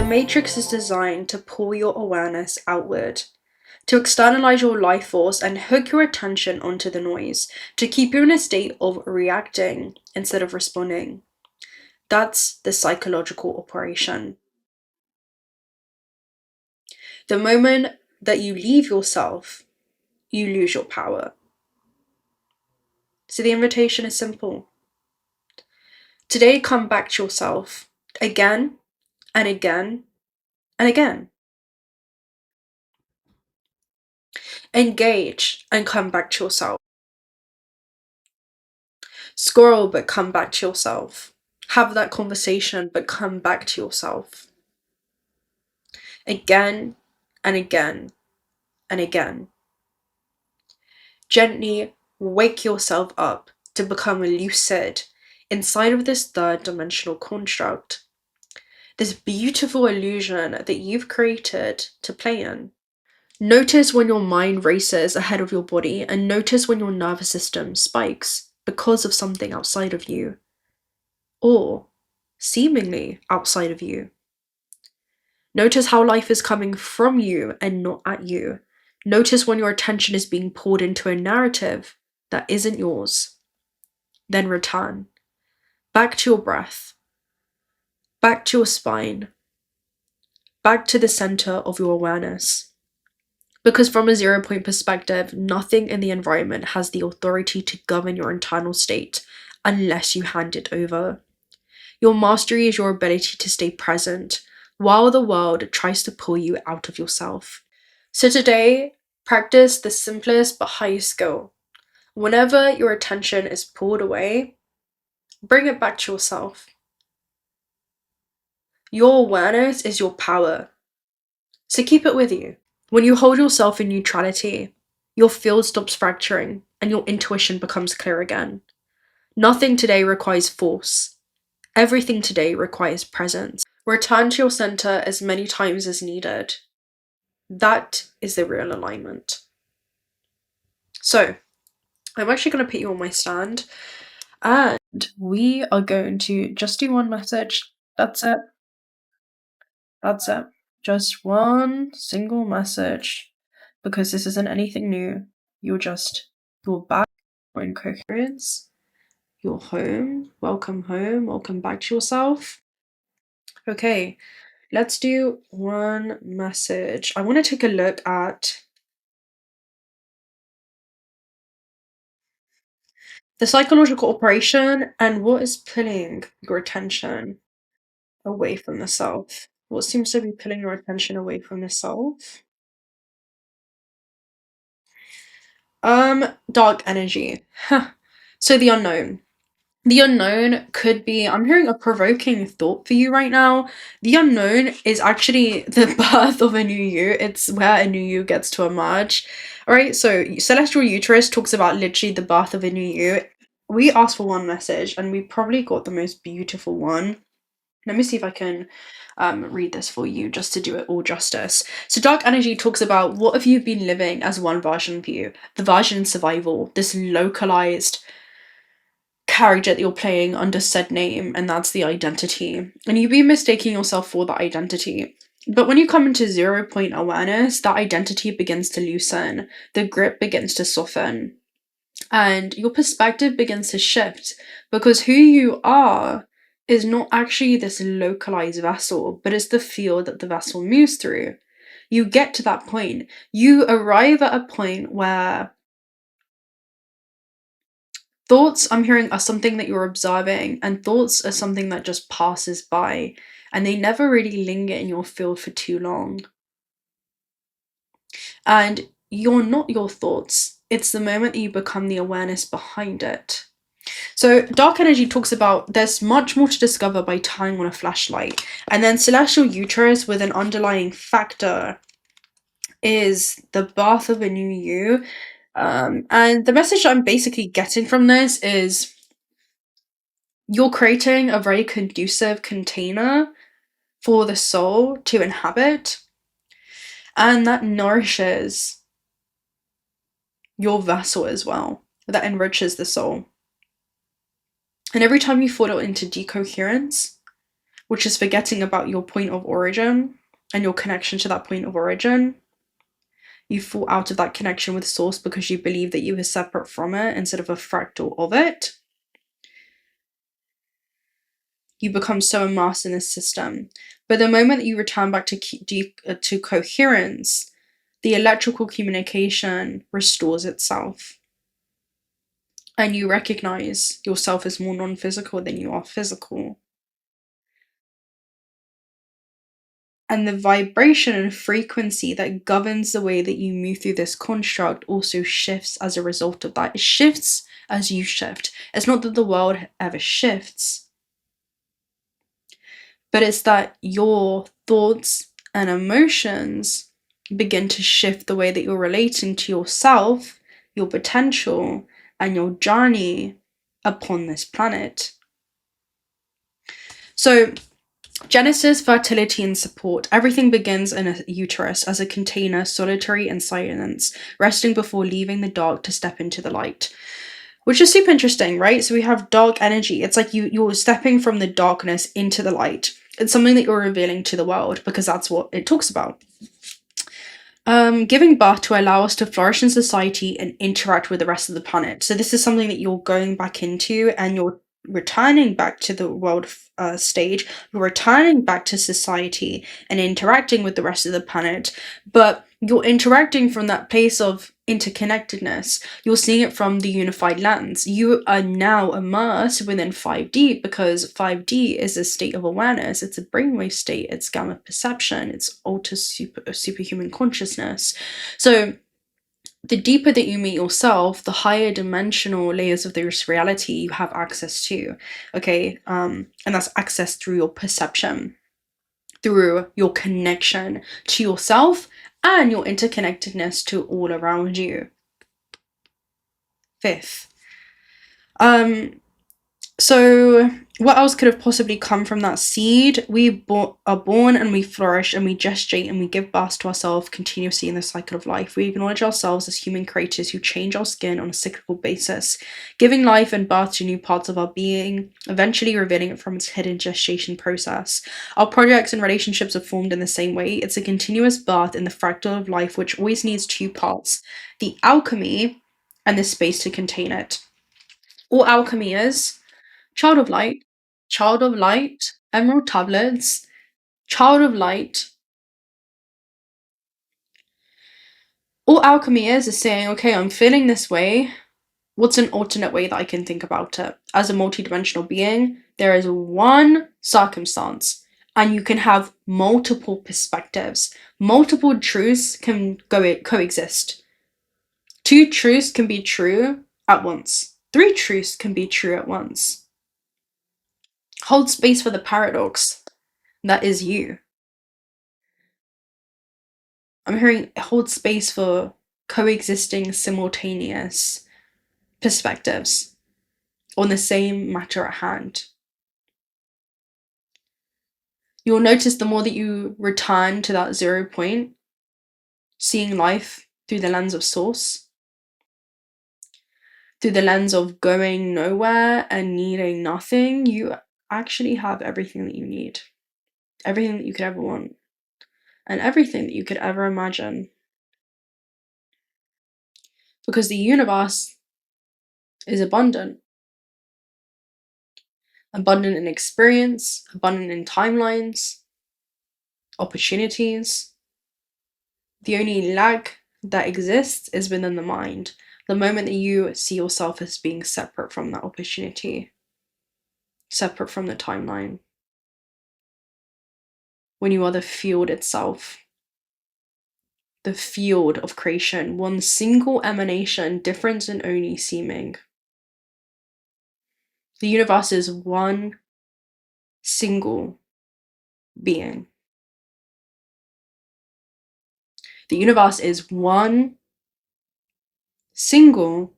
The matrix is designed to pull your awareness outward, to externalize your life force and hook your attention onto the noise, to keep you in a state of reacting instead of responding. That's the psychological operation. The moment that you leave yourself, you lose your power. So the invitation is simple. Today, come back to yourself again and again and again. Engage and come back to yourself. Squirrel, but come back to yourself. Have that conversation, but come back to yourself. Again and again and again. Gently wake yourself up to become lucid inside of this third-dimensional construct. This beautiful illusion that you've created to play in. Notice when your mind races ahead of your body, and notice when your nervous system spikes because of something outside of you, or seemingly outside of you. Notice how life is coming from you and not at you. Notice when your attention is being poured into a narrative that isn't yours. Then return back to your breath, back to your spine, back to the center of your awareness. Because from a 0 point perspective, nothing in the environment has the authority to govern your internal state unless you hand it over. Your mastery is your ability to stay present while the world tries to pull you out of yourself. So today, practice the simplest but highest skill. Whenever your attention is pulled away, bring it back to yourself. Your awareness is your power, so keep it with you. When you hold yourself in neutrality, your field stops fracturing and your intuition becomes clear again. Nothing today requires force. Everything today requires presence. Return to your center as many times as needed. That is the real alignment. So, I'm actually going to put you on my stand, and we are going to just do one message. That's it. That's it. Just one single message, because this isn't anything new. You're back, you're in coherence, you're home, welcome back to yourself. Okay, let's do one message. I want to take a look at the psychological operation and what is pulling your attention away from the self. What seems to be pulling your attention away from the self? Dark energy. So the unknown. The unknown could be, I'm hearing a provoking thought for you right now. The unknown is actually the birth of a new you. It's where a new you gets to emerge. All right, so Celestial Uterus talks about literally the birth of a new you. We asked for one message and we probably got the most beautiful one. Let me see if I can read this for you just to do it all justice. So dark energy talks about what have you been living as one version of you, the version in survival, this localized character that you're playing under said name, and that's the identity. And you've been mistaking yourself for that identity. But when you come into 0 point awareness, that identity begins to loosen, the grip begins to soften, and your perspective begins to shift, because who you are is not actually this localized vessel, but it's the field that the vessel moves through. You get to that point. You arrive at a point where thoughts, I'm hearing, are something that you're observing, and thoughts are something that just passes by, and they never really linger in your field for too long. And you're not your thoughts. It's the moment that you become the awareness behind it. So dark energy talks about there's much more to discover by turning on a flashlight. And then Celestial Uterus with an underlying factor is the birth of a new you. And the message I'm basically getting from this is you're creating a very conducive container for the soul to inhabit, and that nourishes your vessel as well. That enriches the soul. And every time you fall into decoherence, which is forgetting about your point of origin and your connection to that point of origin. You fall out of that connection with source because you believe that you are separate from it instead of a fractal of it. You become so immersed in this system. But the moment that you return back to coherence, the electrical communication restores itself. And you recognize yourself as more non-physical than you are physical. And the vibration and frequency that governs the way that you move through this construct also shifts as a result of that. It shifts as you shift. It's not that the world ever shifts, but it's that your thoughts and emotions begin to shift the way that you're relating to yourself, your potential, and your journey upon this planet. So, Genesis, fertility, and support. Everything begins in a uterus as a container, solitary and silence, resting before leaving the dark to step into the light. Which is super interesting, right? So we have dark energy. It's like you're stepping from the darkness into the light. It's something that you're revealing to the world because that's what it talks about. Giving birth to allow us to flourish in society and interact with the rest of the planet. So this is something that you're going back into and you're returning back to the world stage, you're returning back to society and interacting with the rest of the planet, but you're interacting from that place of interconnectedness. You're seeing it from the unified lens. You are now immersed within 5D because 5D is a state of awareness. It's a brainwave state. It's gamma perception. It's altered superhuman consciousness. So the deeper that you meet yourself, the higher dimensional layers of this reality you have access to, okay? And that's access through your perception, through your connection to yourself and your interconnectedness to all around you. Fifth. So what else could have possibly come from that seed? We are born and we flourish and we gestate and we give birth to ourselves continuously in the cycle of life. We acknowledge ourselves as human creators who change our skin on a cyclical basis, giving life and birth to new parts of our being, eventually revealing it from its hidden gestation process. Our projects and relationships are formed in the same way. It's a continuous birth in the fractal of life, which always needs two parts, the alchemy and the space to contain it. All alchemy is child of light, emerald tablets, child of light. All alchemy is saying, okay, I'm feeling this way. What's an alternate way that I can think about it? As a multidimensional being, there is one circumstance, and you can have multiple perspectives. Multiple truths can coexist. 2 truths can be true at once. 3 truths can be true at once. Hold space for the paradox. That is you. I'm hearing hold space for coexisting simultaneous perspectives on the same matter at hand. You'll notice the more that you return to that 0 point, seeing life through the lens of source, through the lens of going nowhere and needing nothing, you actually have everything that you need. Everything that you could ever want. And everything that you could ever imagine. Because the universe is abundant. Abundant in experience, abundant in timelines, opportunities. The only lack that exists is within the mind. The moment that you see yourself as being separate from that opportunity, separate from the timeline. When you are the field itself. The field of creation, one single emanation, different and only seeming. The universe is one single being. The universe is one single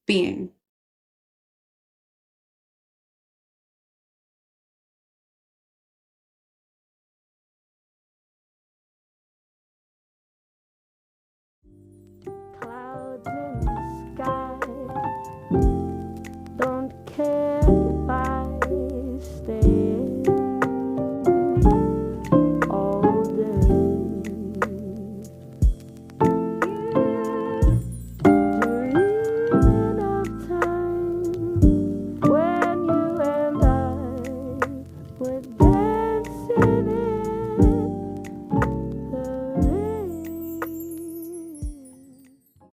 being.